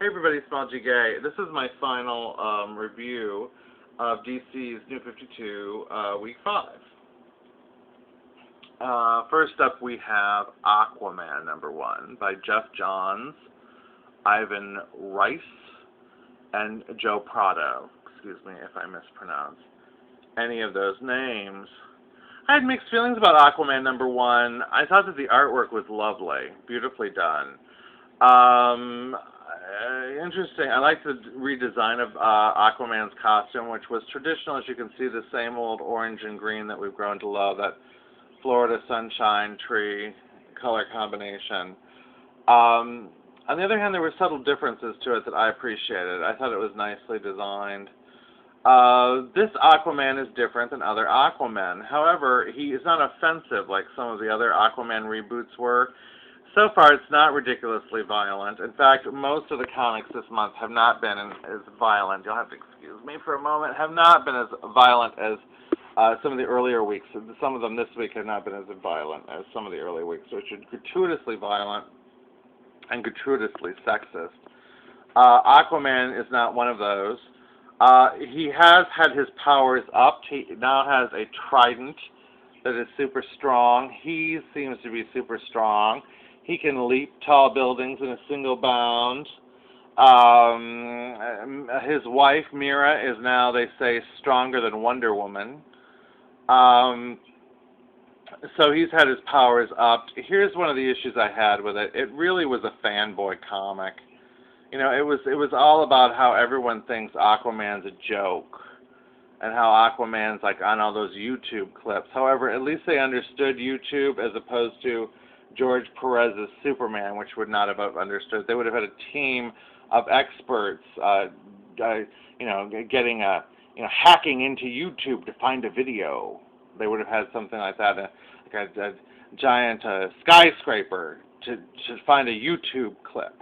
Hey everybody, Small G Gay. This is my final review of DC's New 52, Week 5. First up we have Aquaman #1 by Jeff Johns, Ivan Rice, and Joe Prado. Excuse me if I mispronounce any of those names. I had mixed feelings about Aquaman #1. I thought that the artwork was lovely, beautifully done. Interesting. I like the redesign of Aquaman's costume, which was traditional. As you can see, the same old orange and green that we've grown to love, that Florida sunshine tree color combination. On the other hand, there were subtle differences to it that I appreciated. I thought it was nicely designed. This Aquaman is different than other Aquaman. However, he is not offensive like some of the other Aquaman reboots were. So far, it's not ridiculously violent. In fact, most of the comics this month have not been as violent. You'll have to excuse me for a moment. Have not been as violent as some of the earlier weeks. Some of them this week have not been as violent as some of the earlier weeks, which are gratuitously violent and gratuitously sexist. Aquaman is not one of those. He has had his powers upped. He now has a trident that is super strong. He seems to be super strong. He can leap tall buildings in a single bound. His wife, Mira, is now, they say, stronger than Wonder Woman. So he's had his powers upped. Here's one of the issues I had with it. It really was a fanboy comic. You know, it was all about how everyone thinks Aquaman's a joke and how Aquaman's like on all those YouTube clips. However, at least they understood YouTube as opposed to George Perez's Superman, which would not have understood. They would have had a team of experts, getting hacking into YouTube to find a video. They would have had something like that, like a giant skyscraper to find a YouTube clip.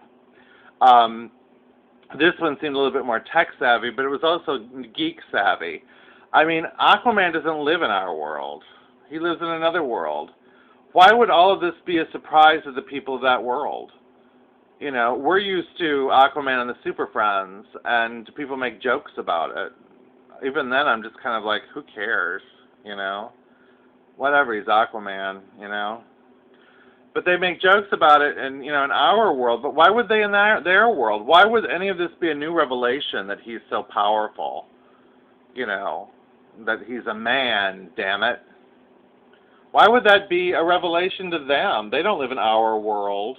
This one seemed a little bit more tech savvy, but it was also geek savvy. I mean, Aquaman doesn't live in our world. He lives in another world. Why would all of this be a surprise to the people of that world? You know, we're used to Aquaman and the Super Friends, and people make jokes about it. Even then, I'm just kind of like, who cares, you know? Whatever, he's Aquaman, you know? But they make jokes about it in our world, but why would they in their world? Why would any of this be a new revelation that he's so powerful? You know, that he's a man, damn it. Why would that be a revelation to them? They don't live in our world.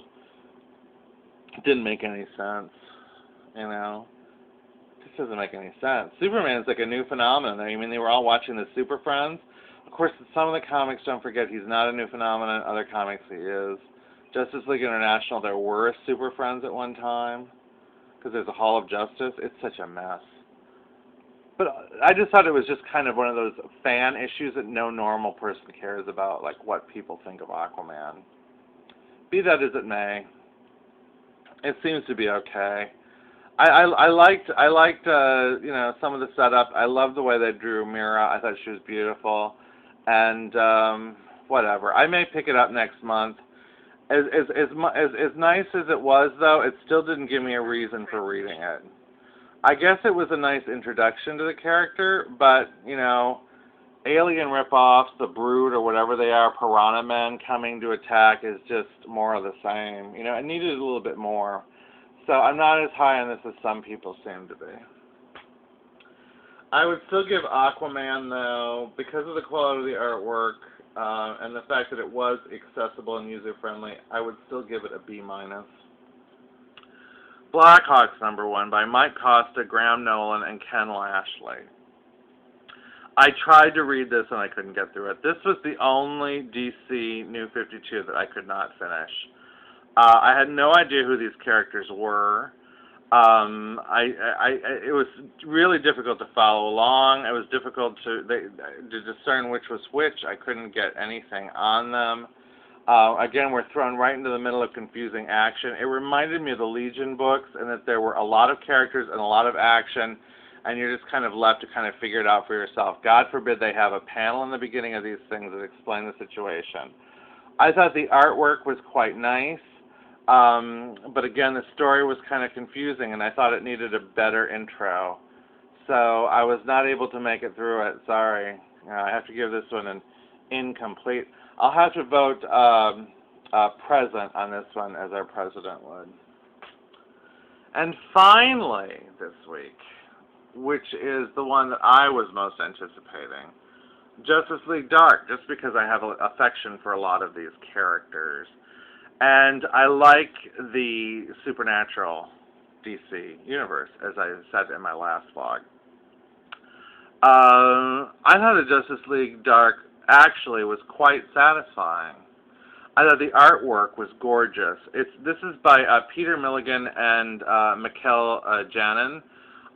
It didn't make any sense, you know. This doesn't make any sense. Superman is like a new phenomenon. I mean, they were all watching the Super Friends. Of course, some of the comics, don't forget, he's not a new phenomenon. Other comics, he is. Justice League International, there were Super Friends at one time, because there's a Hall of Justice. It's such a mess. But I just thought it was just kind of one of those fan issues that no normal person cares about, like what people think of Aquaman. Be that as it may, it seems to be okay. I liked some of the setup. I loved the way they drew Mira. I thought she was beautiful, and whatever. I may pick it up next month. As nice as it was, though, it still didn't give me a reason for reading it. I guess it was a nice introduction to the character, but, you know, alien ripoffs, the Brood or whatever they are, piranha men coming to attack is just more of the same. You know, it needed a little bit more. So I'm not as high on this as some people seem to be. I would still give Aquaman, though, because of the quality of the artwork and the fact that it was accessible and user-friendly, I would still give it a B-. Blackhawk #1 by Mike Costa, Graham Nolan, and Ken Lashley. I tried to read this and I couldn't get through it. This was the only DC New 52 that I could not finish. I had no idea who these characters were. It was really difficult to follow along. It was difficult to discern which was which. I couldn't get anything on them. Again, we're thrown right into the middle of confusing action. It reminded me of the Legion books, and that there were a lot of characters and a lot of action, and you're just kind of left to kind of figure it out for yourself. God forbid they have a panel in the beginning of these things that explain the situation. I thought the artwork was quite nice. But again, the story was kind of confusing, and I thought it needed a better intro. So I was not able to make it through it. Sorry. I have to give this one an incomplete. I'll have to vote present on this one, as our president would. And finally, this week, which is the one that I was most anticipating, Justice League Dark, just because I have an affection for a lot of these characters. And I like the Supernatural DC universe, as I said in my last vlog. I thought the Justice League Dark actually was quite satisfying. I thought the artwork was gorgeous. This is by Peter Milligan and Mikkel Janin.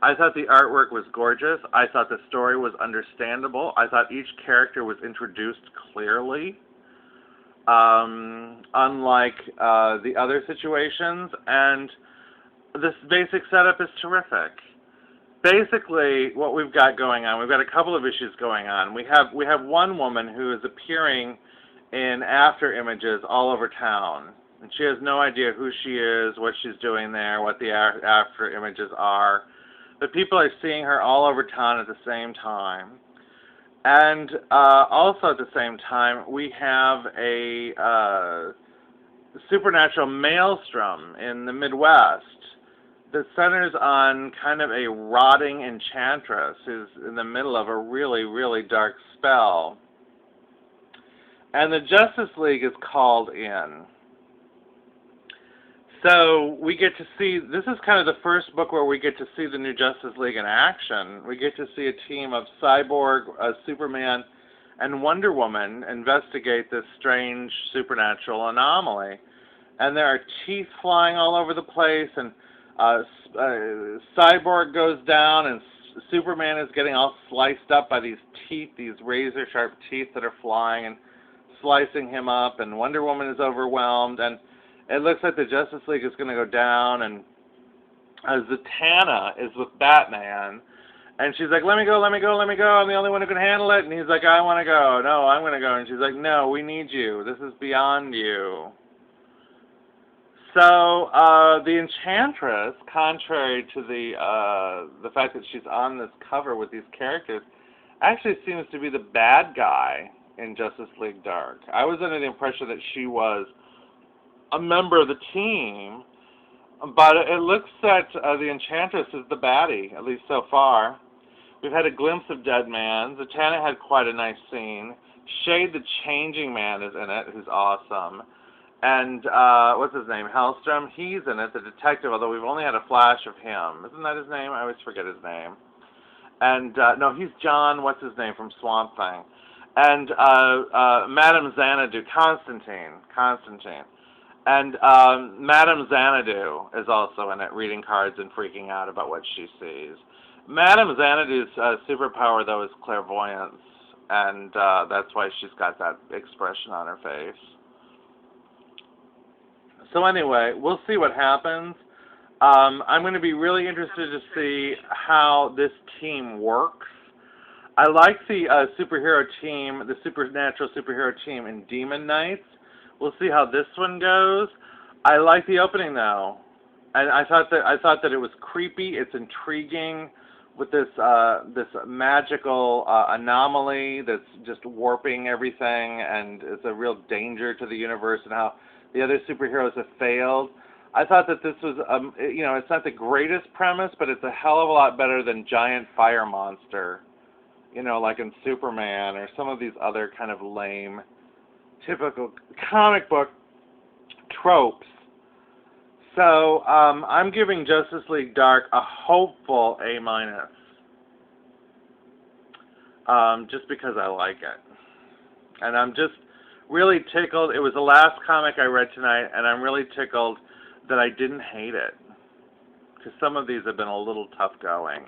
I thought the artwork was gorgeous. I thought the story was understandable. I thought each character was introduced clearly, unlike the other situations. And this basic setup is terrific. Basically, what we've got going on, we've got a couple of issues going on. We have one woman who is appearing in after images all over town, and she has no idea who she is, what she's doing there, what the after images are. But people are seeing her all over town at the same time. And also at the same time, we have a supernatural maelstrom in the Midwest that centers on kind of a rotting enchantress who's in the middle of a really, really dark spell. And the Justice League is called in. So we get to see, this is kind of the first book where we get to see the new Justice League in action. We get to see a team of Cyborg, Superman, and Wonder Woman investigate this strange supernatural anomaly. And there are teeth flying all over the place, and Cyborg goes down, and Superman is getting all sliced up by these teeth, these razor-sharp teeth that are flying and slicing him up, and Wonder Woman is overwhelmed, and it looks like the Justice League is going to go down, and Zatanna is with Batman, and she's like, let me go, let me go, let me go, I'm the only one who can handle it, and he's like, I want to go, no, I'm going to go, and she's like, no, we need you, this is beyond you. So, the Enchantress, contrary to the fact that she's on this cover with these characters, actually seems to be the bad guy in Justice League Dark. I was under the impression that she was a member of the team, but it looks that the Enchantress is the baddie, at least so far. We've had a glimpse of Deadman. Zatanna had quite a nice scene. Shade the Changing Man is in it, who's awesome. And, what's his name? Hellstrom? He's in it, the detective, although we've only had a flash of him. Isn't that his name? I always forget his name. And, no, he's John, what's his name, from Swamp Thing. And, Madame Xanadu, Constantine. And, Madame Xanadu is also in it, reading cards and freaking out about what she sees. Madame Xanadu's superpower, though, is clairvoyance. And, that's why she's got that expression on her face. So anyway, we'll see what happens. I'm going to be really interested to see how this team works. I like the superhero team, the supernatural superhero team in Demon Knights. We'll see how this one goes. I like the opening though, and I thought that it was creepy. It's intriguing with this this magical anomaly that's just warping everything, and it's a real danger to the universe, and how the other superheroes have failed. I thought that this was, it's not the greatest premise, but it's a hell of a lot better than giant fire monster, like in Superman or some of these other kind of lame, typical comic book tropes. So I'm giving Justice League Dark a hopeful A-, just because I like it. And I'm just really tickled. It was the last comic I read tonight, and I'm really tickled that I didn't hate it, because some of these have been a little tough going.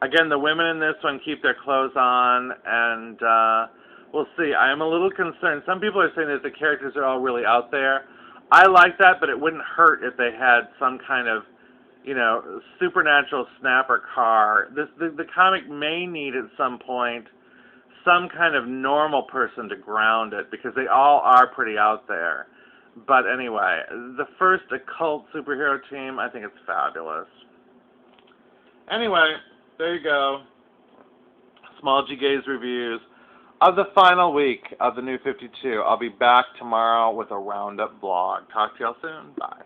Again, the women in this one keep their clothes on, and we'll see. I am a little concerned. Some people are saying that the characters are all really out there. I like that, but it wouldn't hurt if they had some kind of, supernatural snapper car. The comic may need at some point some kind of normal person to ground it, because they all are pretty out there. But anyway, the first occult superhero team, I think it's fabulous. Anyway, there you go. Small G Gaze reviews of the final week of the New 52. I'll be back tomorrow with a roundup blog. Talk to y'all soon. Bye.